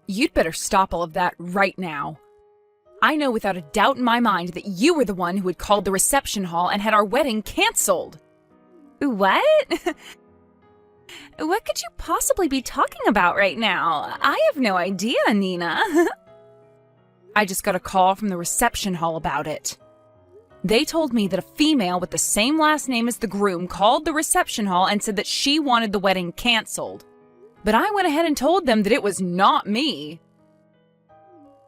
You'd better stop all of that right now. I know without a doubt in my mind that you were the one who had called the reception hall and had our wedding canceled. What? What could you possibly be talking about right now? I have no idea, Nina. I just got a call from the reception hall about it. They told me that a female with the same last name as the groom called the reception hall and said that she wanted the wedding canceled. But I went ahead and told them that it was not me.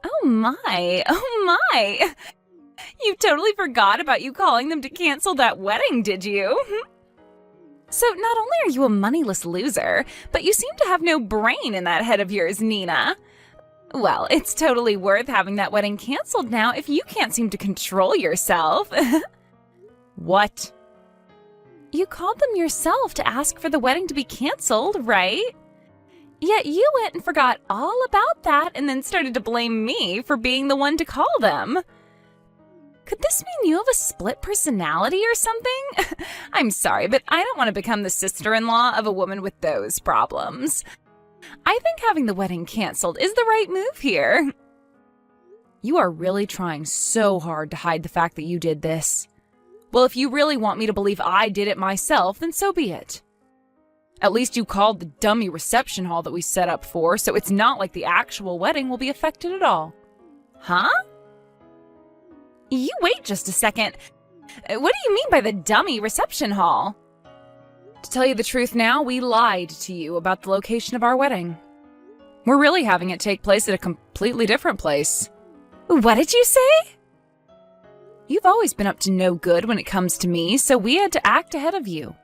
Oh my. You totally forgot about you calling them to cancel that wedding, did you? So not only are you a moneyless loser, but you seem to have no brain in that head of yours, Nina. Well, it's totally worth having that wedding canceled now if you can't seem to control yourself. What? You called them yourself to ask for the wedding to be canceled, right? Yet you went and forgot all about that and then started to blame me for being the one to call them. Could this mean you have a split personality or something? I'm sorry, but I don't want to become the sister-in-law of a woman with those problems. I think having the wedding canceled is the right move here. You are really trying so hard to hide the fact that you did this. Well, if you really want me to believe I did it myself, then so be it. At least you called the dummy reception hall that we set up for, so it's not like the actual wedding will be affected at all. Huh? You wait just a second. What do you mean by the dummy reception hall? To tell you the truth now, we lied to you about the location of our wedding. We're really having it take place at a completely different place. What did you say? You've always been up to no good when it comes to me, so we had to act ahead of you.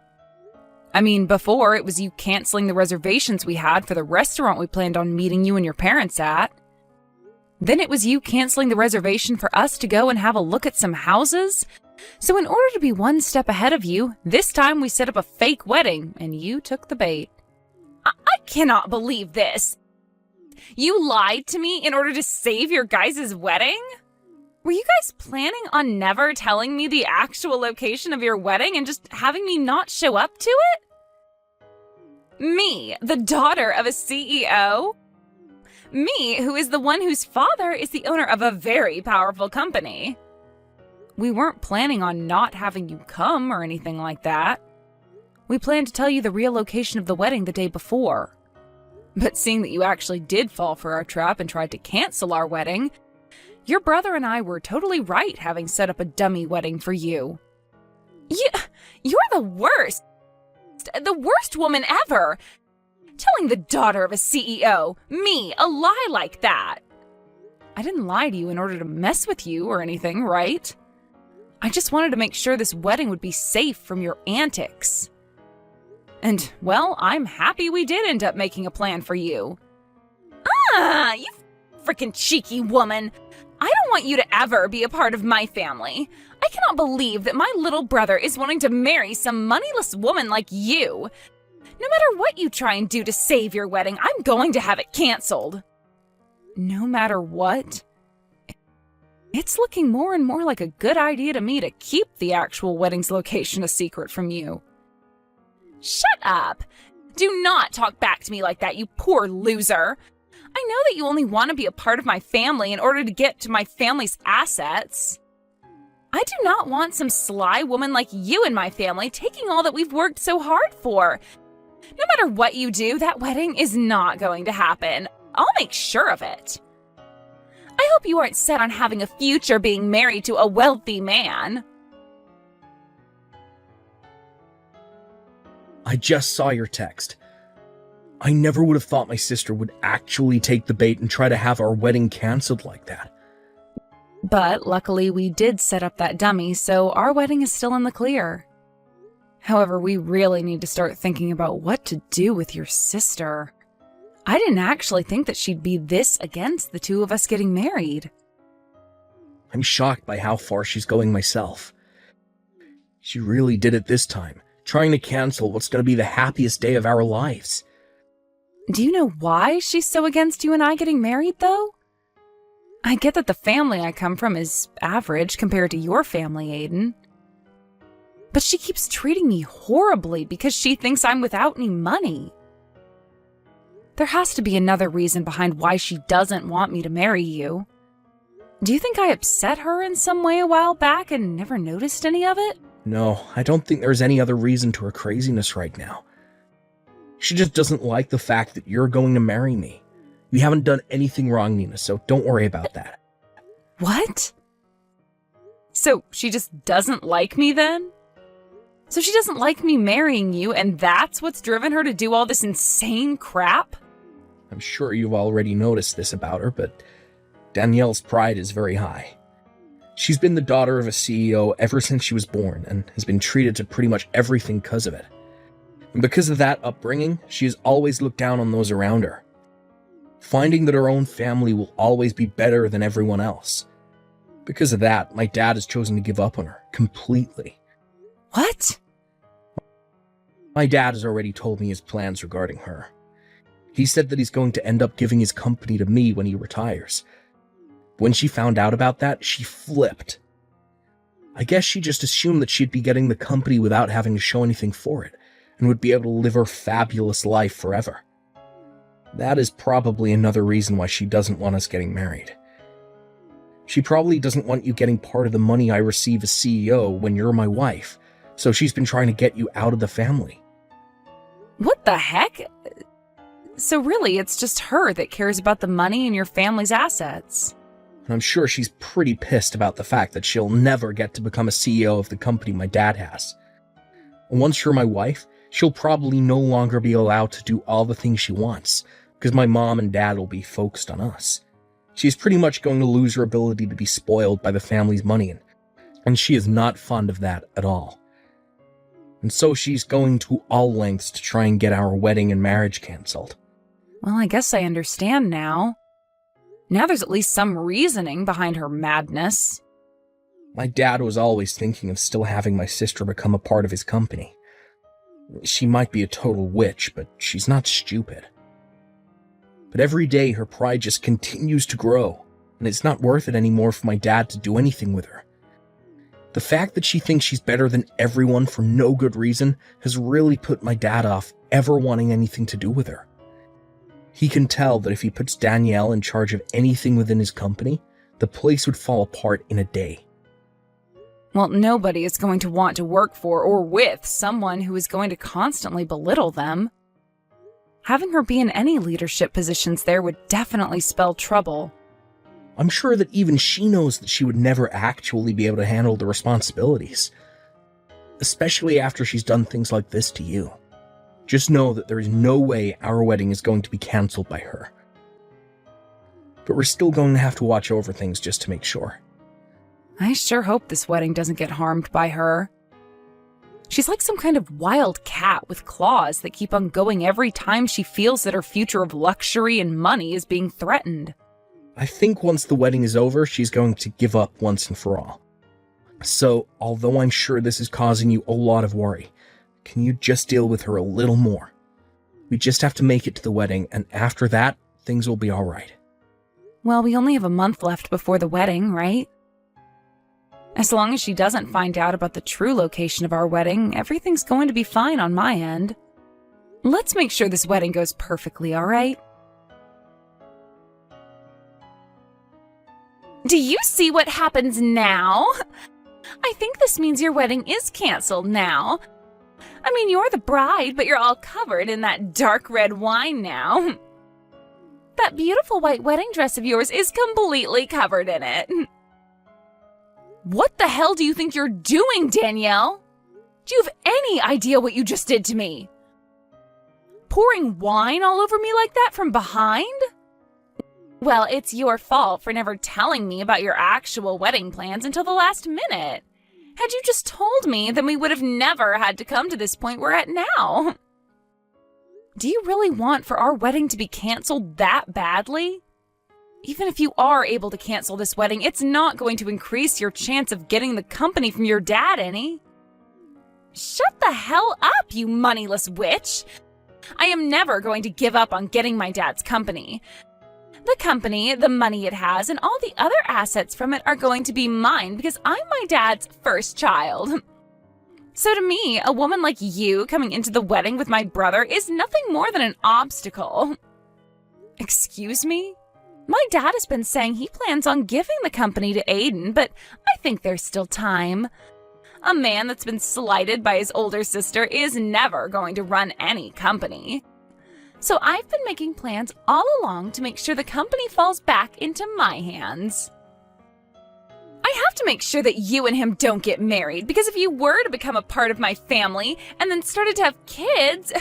I mean, before, it was you canceling the reservations we had for the restaurant we planned on meeting you and your parents at. Then it was you canceling the reservation for us to go and have a look at some houses. So in order to be one step ahead of you, this time we set up a fake wedding, and you took the bait. I cannot believe this. You lied to me in order to save your guys' wedding? Were you guys planning on never telling me the actual location of your wedding and just having me not show up to it? Me, the daughter of a CEO? Me, who is the one whose father is the owner of a very powerful company. We weren't planning on not having you come or anything like that. We planned to tell you the real location of the wedding the day before. But seeing that you actually did fall for our trap and tried to cancel our wedding, your brother and I were totally right having set up a dummy wedding for you. You're the worst. The worst woman ever. Telling the daughter of a CEO, me, a lie like that. I didn't lie to you in order to mess with you or anything, right? I just wanted to make sure this wedding would be safe from your antics. And, well, I'm happy we did end up making a plan for you. You freaking cheeky woman. I don't want you to ever be a part of my family. I cannot believe that my little brother is wanting to marry some moneyless woman like you. No matter what you try and do to save your wedding, I'm going to have it canceled. No matter what? It's looking more and more like a good idea to me to keep the actual wedding's location a secret from you. Shut up! Do not talk back to me like that, you poor loser. I know that you only want to be a part of my family in order to get to my family's assets. I do not want some sly woman like you in my family taking all that we've worked so hard for. No matter what you do, that wedding is not going to happen. I'll make sure of it. I hope you aren't set on having a future being married to a wealthy man. I just saw your text. I never would have thought my sister would actually take the bait and try to have our wedding canceled like that. But luckily we did set up that dummy, so our wedding is still in the clear. However, we really need to start thinking about what to do with your sister. I didn't actually think that she'd be this against the two of us getting married. I'm shocked by how far she's going myself. She really did it this time, trying to cancel what's going to be the happiest day of our lives. Do you know why she's so against you and I getting married, though? I get that the family I come from is average compared to your family, Aiden. But she keeps treating me horribly because she thinks I'm without any money. There has to be another reason behind why she doesn't want me to marry you. Do you think I upset her in some way a while back and never noticed any of it? No, I don't think there's any other reason to her craziness right now. She just doesn't like the fact that you're going to marry me. You haven't done anything wrong, Nina, so don't worry about that. What? So she just doesn't like me then? So she doesn't like me marrying you, and that's what's driven her to do all this insane crap? I'm sure you've already noticed this about her, but Danielle's pride is very high. She's been the daughter of a CEO ever since she was born and has been treated to pretty much everything because of it. And because of that upbringing, she has always looked down on those around her, finding that her own family will always be better than everyone else. Because of that, my dad has chosen to give up on her completely. What? My dad has already told me his plans regarding her. He said that he's going to end up giving his company to me when he retires. When she found out about that, she flipped. I guess she just assumed that she'd be getting the company without having to show anything for it, and would be able to live her fabulous life forever. That is probably another reason why she doesn't want us getting married. She probably doesn't want you getting part of the money I receive as CEO when you're my wife, so she's been trying to get you out of the family. What the heck? So really, it's just her that cares about the money and your family's assets. And I'm sure she's pretty pissed about the fact that she'll never get to become a CEO of the company my dad has. And once you're my wife, she'll probably no longer be allowed to do all the things she wants, because my mom and dad will be focused on us. She's pretty much going to lose her ability to be spoiled by the family's money, and she is not fond of that at all. And so she's going to all lengths to try and get our wedding and marriage cancelled. Well, I guess I understand now. Now there's at least some reasoning behind her madness. My dad was always thinking of still having my sister become a part of his company. She might be a total witch, but she's not stupid. But every day her pride just continues to grow, and it's not worth it anymore for my dad to do anything with her. The fact that she thinks she's better than everyone for no good reason has really put my dad off ever wanting anything to do with her. He can tell that if he puts Danielle in charge of anything within his company, the place would fall apart in a day. Well, nobody is going to want to work for or with someone who is going to constantly belittle them. Having her be in any leadership positions there would definitely spell trouble. I'm sure that even she knows that she would never actually be able to handle the responsibilities. Especially after she's done things like this to you. Just know that there is no way our wedding is going to be cancelled by her. But we're still going to have to watch over things just to make sure. I sure hope this wedding doesn't get harmed by her. She's like some kind of wild cat with claws that keep on going every time she feels that her future of luxury and money is being threatened. I think once the wedding is over, she's going to give up once and for all. So, although I'm sure this is causing you a lot of worry, can you just deal with her a little more? We just have to make it to the wedding, and after that, things will be alright. Well, we only have a month left before the wedding, right? As long as she doesn't find out about the true location of our wedding, everything's going to be fine on my end. Let's make sure this wedding goes perfectly, alright? Do you see what happens now? I think this means your wedding is canceled now. I mean, you're the bride, but you're all covered in that dark red wine now. That beautiful white wedding dress of yours is completely covered in it. What the hell do you think you're doing, Danielle? Do you have any idea what you just did to me? Pouring wine all over me like that from behind? Well, it's your fault for never telling me about your actual wedding plans until the last minute. Had you just told me, then we would have never had to come to this point we're at now. Do you really want for our wedding to be canceled that badly? Even if you are able to cancel this wedding, it's not going to increase your chance of getting the company from your dad any. Shut the hell up, you moneyless witch! I am never going to give up on getting my dad's company. The company, the money it has, and all the other assets from it are going to be mine because I'm my dad's first child. So to me, a woman like you coming into the wedding with my brother is nothing more than an obstacle. Excuse me? My dad has been saying he plans on giving the company to Aiden, but I think there's still time. A man that's been slighted by his older sister is never going to run any company. So I've been making plans all along to make sure the company falls back into my hands. I have to make sure that you and him don't get married, because if you were to become a part of my family and then started to have kids,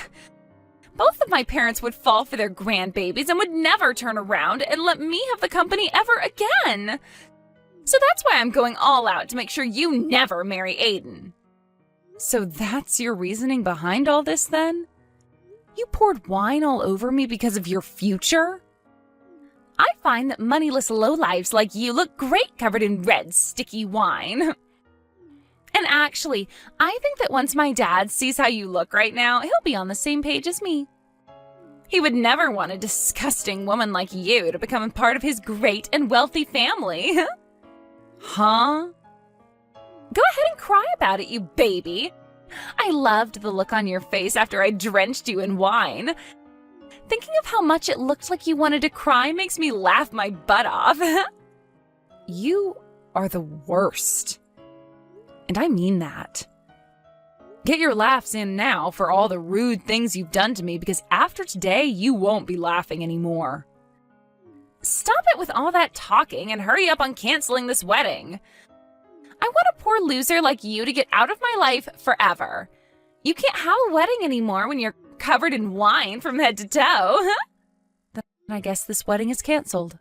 both of my parents would fall for their grandbabies and would never turn around and let me have the company ever again. So that's why I'm going all out to make sure you never marry Aiden. So that's your reasoning behind all this then? You poured wine all over me because of your future? I find that moneyless lowlifes like you look great covered in red, sticky wine. And actually, I think that once my dad sees how you look right now, he'll be on the same page as me. He would never want a disgusting woman like you to become a part of his great and wealthy family. Huh? Go ahead and cry about it, you baby. I loved the look on your face after I drenched you in wine. Thinking of how much it looked like you wanted to cry makes me laugh my butt off. You are the worst. And I mean that. Get your laughs in now for all the rude things you've done to me, because after today, you won't be laughing anymore. Stop it with all that talking and hurry up on canceling this wedding. I want a poor loser like you to get out of my life forever. You can't have a wedding anymore when you're covered in wine from head to toe. Then I guess this wedding is canceled.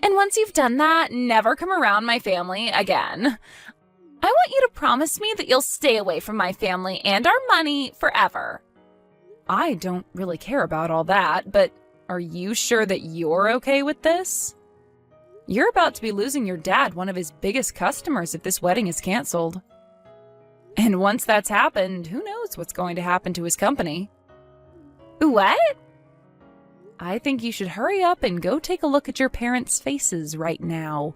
And once you've done that, never come around my family again. I want you to promise me that you'll stay away from my family and our money forever. I don't really care about all that, but are you sure that you're okay with this? You're about to be losing your dad, one of his biggest customers, if this wedding is canceled. And once that's happened, who knows what's going to happen to his company? What? I think you should hurry up and go take a look at your parents' faces right now.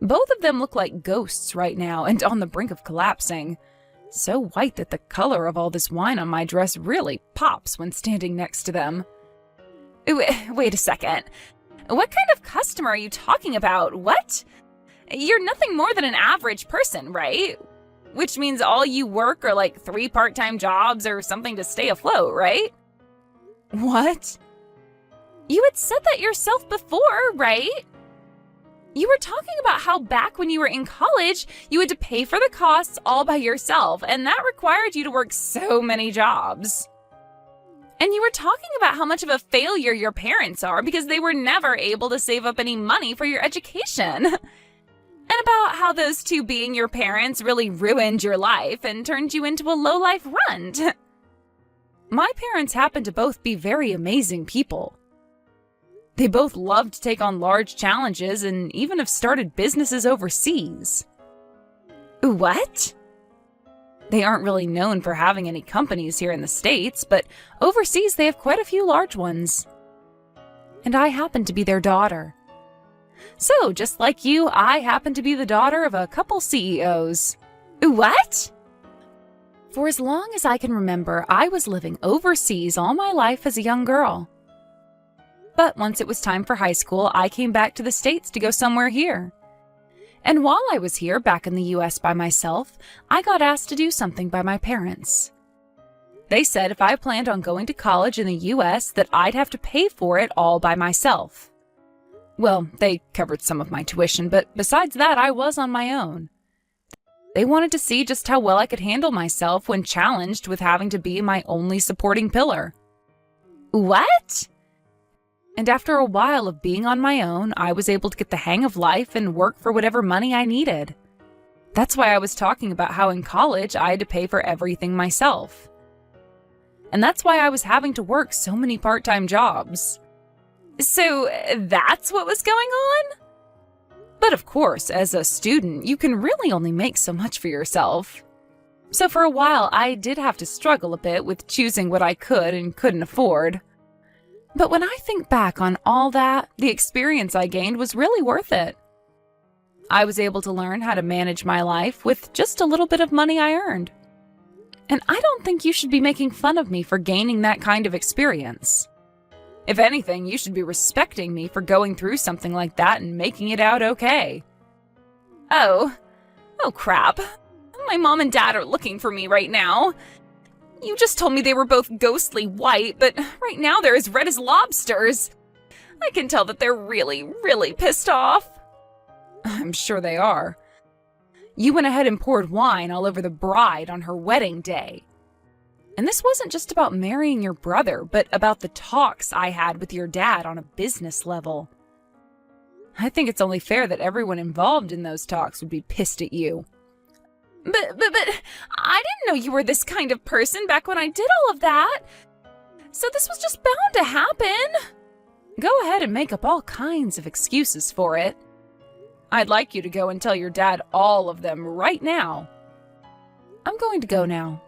Both of them look like ghosts right now and on the brink of collapsing. So white that the color of all this wine on my dress really pops when standing next to them. Wait a second. What kind of customer are you talking about? What? You're nothing more than an average person, right? Which means all you work are like 3 part-time jobs or something to stay afloat, right? What? You had said that yourself before, right? You were talking about how back when you were in college, you had to pay for the costs all by yourself, and that required you to work so many jobs. And you were talking about how much of a failure your parents are because they were never able to save up any money for your education. And about how those two being your parents really ruined your life and turned you into a low-life runt. My parents happen to both be very amazing people. They both love to take on large challenges and even have started businesses overseas. What? They aren't really known for having any companies here in the States, but overseas they have quite a few large ones. And I happen to be their daughter. So, just like you, I happen to be the daughter of a couple CEOs. What? For as long as I can remember, I was living overseas all my life as a young girl. But once it was time for high school, I came back to the States to go somewhere here. And while I was here, back in the US by myself, I got asked to do something by my parents. They said if I planned on going to college in the US, that I'd have to pay for it all by myself. Well, they covered some of my tuition, but besides that, I was on my own. They wanted to see just how well I could handle myself when challenged with having to be my only supporting pillar. What? And after a while of being on my own, I was able to get the hang of life and work for whatever money I needed. That's why I was talking about how in college I had to pay for everything myself. And that's why I was having to work so many part-time jobs. So that's what was going on? But of course, as a student, you can really only make so much for yourself. So for a while, I did have to struggle a bit with choosing what I could and couldn't afford. But when I think back on all that, the experience I gained was really worth it. I was able to learn how to manage my life with just a little bit of money I earned. And I don't think you should be making fun of me for gaining that kind of experience. If anything, you should be respecting me for going through something like that and making it out okay. Oh crap. My mom and dad are looking for me right now. You just told me they were both ghostly white, but right now they're as red as lobsters. I can tell that they're really, really pissed off. I'm sure they are. You went ahead and poured wine all over the bride on her wedding day. And this wasn't just about marrying your brother, but about the talks I had with your dad on a business level. I think it's only fair that everyone involved in those talks would be pissed at you. But I didn't know you were this kind of person back when I did all of that. So this was just bound to happen. Go ahead and make up all kinds of excuses for it. I'd like you to go and tell your dad all of them right now. I'm going to go now.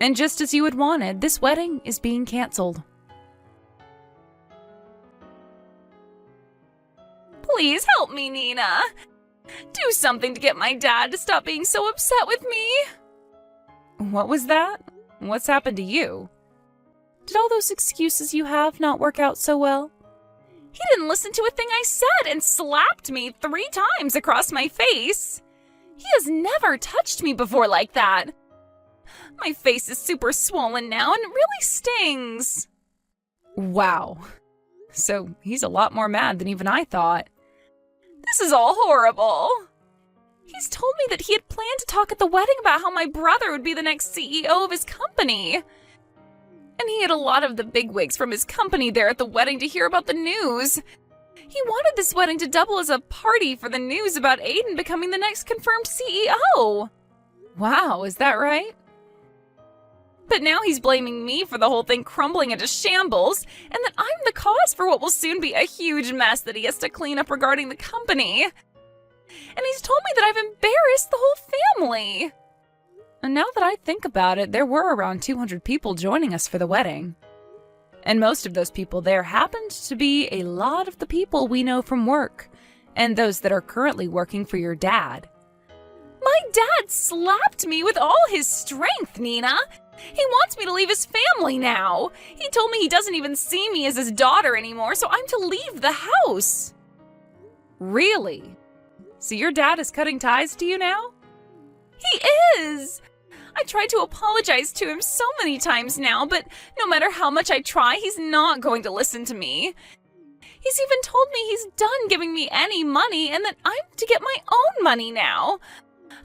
And just as you had wanted, this wedding is being canceled. Please help me, Nina. Do something to get my dad to stop being so upset with me. What was that? What's happened to you? Did all those excuses you have not work out so well? He didn't listen to a thing I said and slapped me 3 times across my face. He has never touched me before like that. My face is super swollen now and it really stings. Wow. So he's a lot more mad than even I thought. This is all horrible. He's told me that he had planned to talk at the wedding about how my brother would be the next CEO of his company. And he had a lot of the bigwigs from his company there at the wedding to hear about the news. He wanted this wedding to double as a party for the news about Aiden becoming the next confirmed CEO. Wow, is that right? But now he's blaming me for the whole thing crumbling into shambles, and that I'm the cause for what will soon be a huge mess that he has to clean up regarding the company. And he's told me that I've embarrassed the whole family. And now that I think about it, there were around 200 people joining us for the wedding. And most of those people there happened to be a lot of the people we know from work, and those that are currently working for your dad. My dad slapped me with all his strength, Nina. He wants me to leave his family now. He told me he doesn't even see me as his daughter anymore, so I'm to leave the house. Really? So your dad is cutting ties to you now? He is! I tried to apologize to him so many times now, but no matter how much I try, he's not going to listen to me. He's even told me he's done giving me any money and that I'm to get my own money now.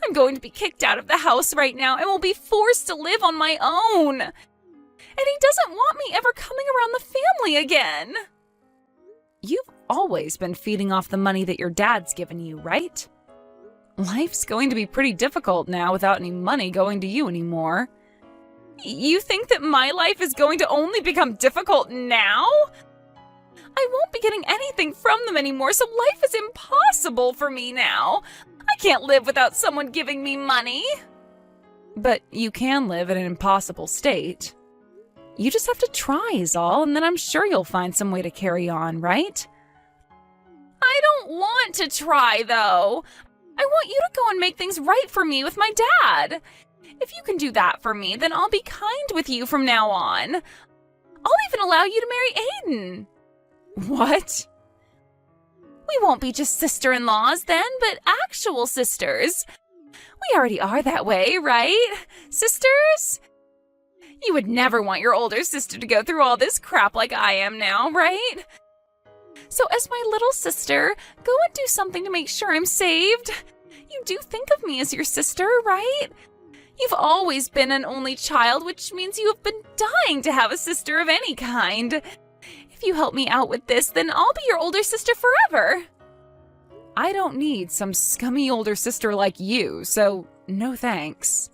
I'm going to be kicked out of the house right now and will be forced to live on my own. And he doesn't want me ever coming around the family again. You've always been feeding off the money that your dad's given you, right? Life's going to be pretty difficult now without any money going to you anymore. You think that my life is going to only become difficult now? I won't be getting anything from them anymore, so life is impossible for me now. I can't live without someone giving me money. But you can live in an impossible state. You just have to try is all, and then I'm sure you'll find some way to carry on, right? I don't want to try, though. I want you to go and make things right for me with my dad. If you can do that for me, then I'll be kind with you from now on. I'll even allow you to marry Aiden. What? We won't be just sister-in-laws then, but actual sisters. We already are that way, right? Sisters? You would never want your older sister to go through all this crap like I am now, right? So as my little sister, go and do something to make sure I'm saved. You do think of me as your sister, right? You've always been an only child, which means you have been dying to have a sister of any kind. If you help me out with this, then I'll be your older sister forever. I don't need some scummy older sister like you, so no thanks.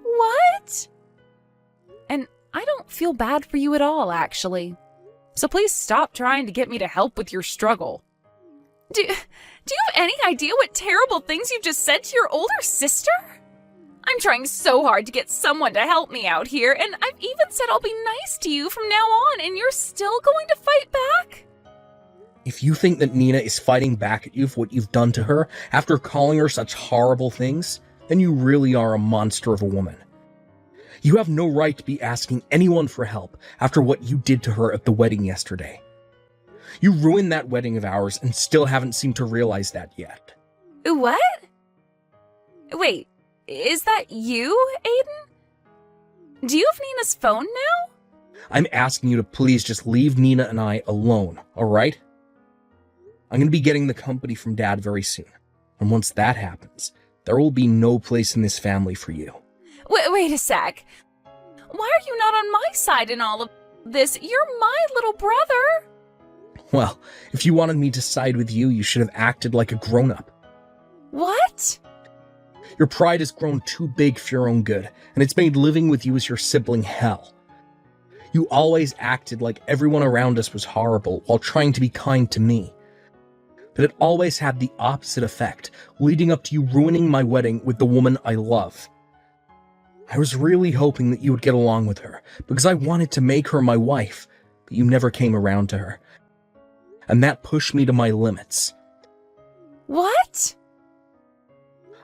What? And I don't feel bad for you at all, actually. So please stop trying to get me to help with your struggle. Do you have any idea what terrible things you've just said to your older sister? I'm trying so hard to get someone to help me out here, and I've even said I'll be nice to you from now on, and you're still going to fight back? If you think that Nina is fighting back at you for what you've done to her after calling her such horrible things, then you really are a monster of a woman. You have no right to be asking anyone for help after what you did to her at the wedding yesterday. You ruined that wedding of ours and still haven't seemed to realize that yet. What? Wait, is that you, Aiden? Do you have Nina's phone now? I'm asking you to please just leave Nina and I alone, alright? I'm going to be getting the company from Dad very soon. And once that happens, there will be no place in this family for you. Wait a sec. Why are you not on my side in all of this? You're my little brother. Well, if you wanted me to side with you, you should have acted like a grown-up. What? Your pride has grown too big for your own good, and it's made living with you as your sibling hell. You always acted like everyone around us was horrible while trying to be kind to me. But it always had the opposite effect, leading up to you ruining my wedding with the woman I love. I was really hoping that you would get along with her, because I wanted to make her my wife, but you never came around to her. And that pushed me to my limits. What?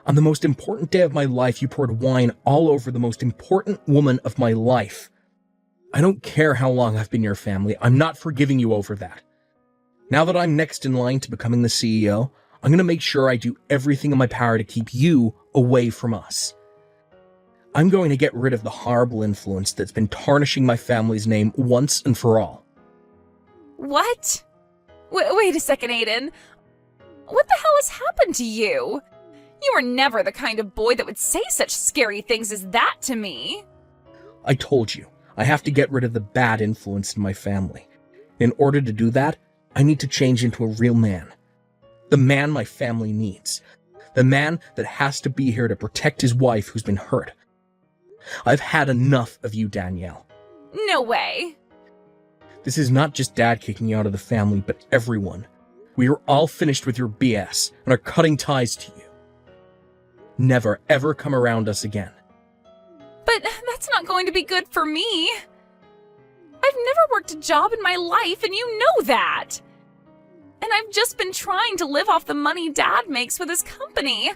On the most important day of my life, you poured wine all over the most important woman of my life. I don't care how long I've been your family, I'm not forgiving you over that. Now that I'm next in line to becoming the CEO, I'm going to make sure I do everything in my power to keep you away from us. I'm going to get rid of the horrible influence that's been tarnishing my family's name once and for all. What? Wait a second, Aiden. What the hell has happened to you? You were never the kind of boy that would say such scary things as that to me. I told you, I have to get rid of the bad influence in my family. In order to do that, I need to change into a real man. The man my family needs. The man that has to be here to protect his wife who's been hurt. I've had enough of you, Danielle. No way. This is not just Dad kicking you out of the family, but everyone. We are all finished with your BS and are cutting ties to you. Never, ever come around us again. But that's not going to be good for me. I've never worked a job in my life, and you know that. And I've just been trying to live off the money Dad makes with his company.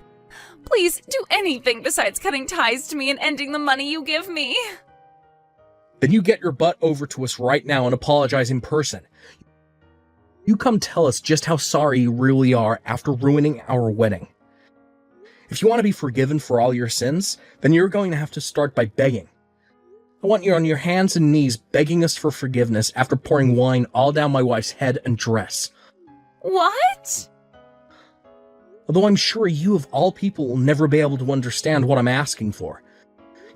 Please do anything besides cutting ties to me and ending the money you give me. Then you get your butt over to us right now and apologize in person. You come tell us just how sorry you really are after ruining our wedding. If you want to be forgiven for all your sins, then you're going to have to start by begging. I want you on your hands and knees begging us for forgiveness after pouring wine all down my wife's head and dress. What? Although I'm sure you of all people will never be able to understand what I'm asking for.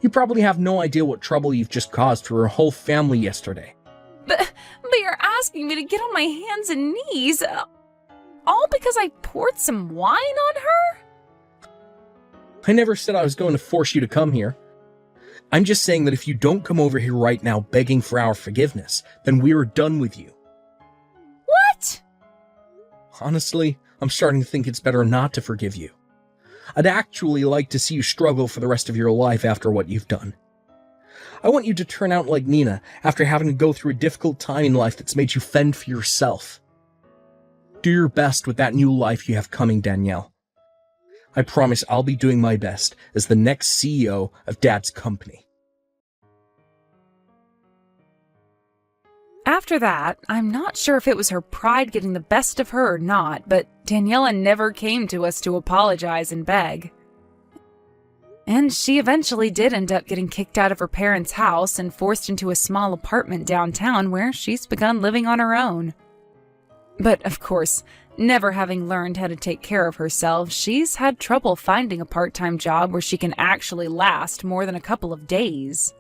You probably have no idea what trouble you've just caused to her whole family yesterday. But you're asking me to get on my hands and knees, all because I poured some wine on her? I never said I was going to force you to come here. I'm just saying that if you don't come over here right now begging for our forgiveness, then we're done with you. What? Honestly, I'm starting to think it's better not to forgive you. I'd actually like to see you struggle for the rest of your life after what you've done. I want you to turn out like Nina after having to go through a difficult time in life that's made you fend for yourself. Do your best with that new life you have coming, Danielle. I promise I'll be doing my best as the next CEO of Dad's company. After that, I'm not sure if it was her pride getting the best of her or not, but Daniela never came to us to apologize and beg. And she eventually did end up getting kicked out of her parents' house and forced into a small apartment downtown where she's begun living on her own. But of course, never having learned how to take care of herself, she's had trouble finding a part-time job where she can actually last more than a couple of days.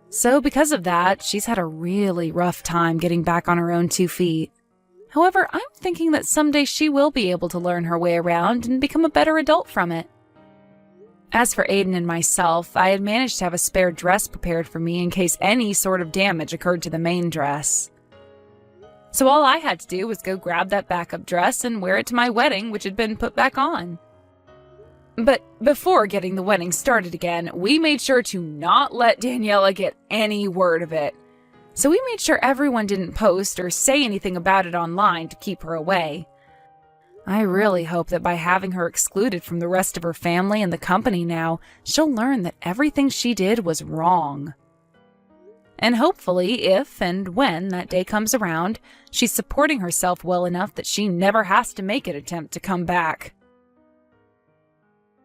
So because of that, she's had a really rough time getting back on her own 2 feet. However, I'm thinking that someday she will be able to learn her way around and become a better adult from it. As for Aiden and myself, I had managed to have a spare dress prepared for me in case any sort of damage occurred to the main dress. So all I had to do was go grab that backup dress and wear it to my wedding, which had been put back on. But before getting the wedding started again, we made sure to not let Daniela get any word of it. So we made sure everyone didn't post or say anything about it online to keep her away. I really hope that by having her excluded from the rest of her family and the company now, she'll learn that everything she did was wrong. And hopefully, if and when that day comes around, she's supporting herself well enough that she never has to make an attempt to come back.